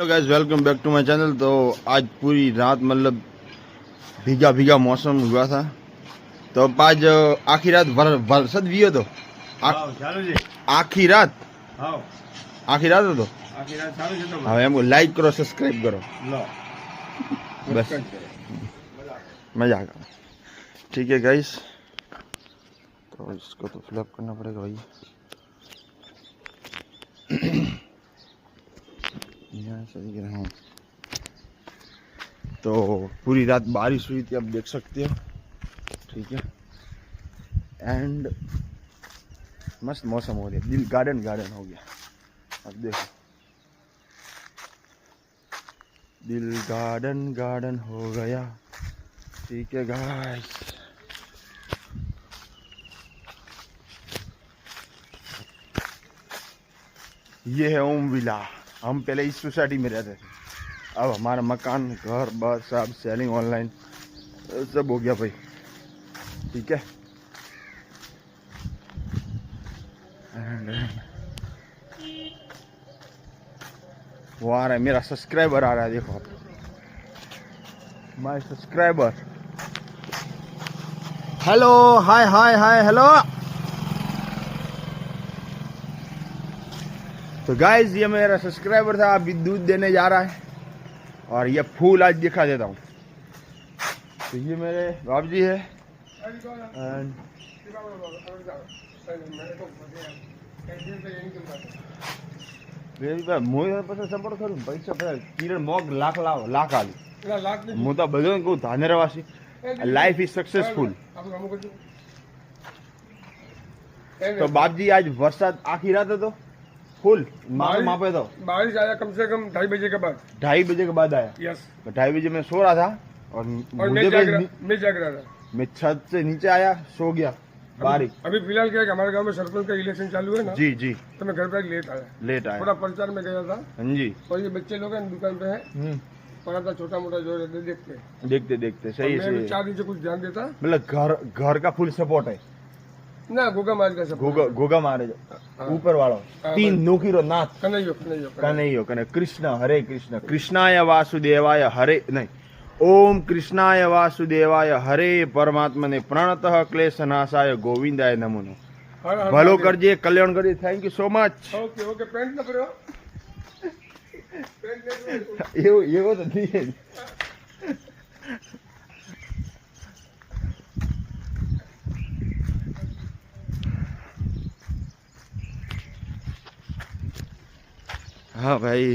तो guys welcome back to my channel. तो आज पूरी रात मतलब भीगा भीगा मौसम हुआ था, तो आज आखी रात वरसाद भी तो आखी रात હતો। હવે એમ લાઈક કરો, સબસ્क्राइब करो, बस मजा करो। ठीक है गाइस, तो इसको तो फिलअप करना पड़ेगा भाई। यहाँ से दिख रहा हूँ। तो पूरी रात बारिश हुई थी, आप देख सकते हो। ठीक है, एंड मस्त मौसम हो गया, दिल गार्डन गार्डन हो गया। अब देखो, दिल गार्डन गार्डन हो गया। ठीक है गाइस, ये है ओम विला। हम पहले इस सोसाइटी में रहते थे, अब हमारा मकान, घर, बस सब सेलिंग ऑनलाइन सब हो गया भाई। ठीक है, वो आ रहा है, मेरा सब्सक्राइबर आ रहा है, देखो my subscriber. Hello, hi hi hi, hello. तो गाइस, ये मेरा सब्सक्राइबर था, अभी दूध देने जा रहा है। और ये फूल आज दिखा देता हूँ। तो ये मेरे बाप जी है। सपोर्ट करूँ पैसा किरण मोग लाख लाव लाख आलू હું તો બધું કહું ધાનેરાવાસી, લાઈફ ઇઝ સક્સેસફુલ। तो बाप जी आज वरसाद आखी रात હતો फुल मापे तो बारिश आया कम से कम 2:30 बजे के बाद। 2:30 बजे के बाद आया। यस, 2:30 बजे मैं सो रहा था और मैं जाग रहा था। मैं छत से नीचे आया, सो गया बारिश। अभी फिलहाल क्या है कि हमारे गांव में सरपंच का इलेक्शन चालू है ना। जी जी, तो मैं घर पे लेट आया थोड़ा प्रचार में गया था। हाँ जी। और ये बच्चे लोग हैं दुकान पे है, पढ़ाता छोटा मोटा जो रहते देखते देखते सही से 4 दिन से कुछ ध्यान देता। मतलब घर का फुल सपोर्ट है ना। गोगा महाराज का सपोर्ट, गोगा महाराज ऊपर वालों 3 नोकीरो नाथ कन्हैयो कने कृष्ण, हरे कृष्ण, कृष्णाय वासुदेवाय हरे नहीं, ओम कृष्णाय वासुदेवाय हरे परमात्मने प्रणतः क्लेशनाशाय गोविंदाय नमो नमः। भलो करजे, कल्याण करजे। Thank you so much. Okay okay, paint न करो। ये तो नहीं है। हाँ भाई,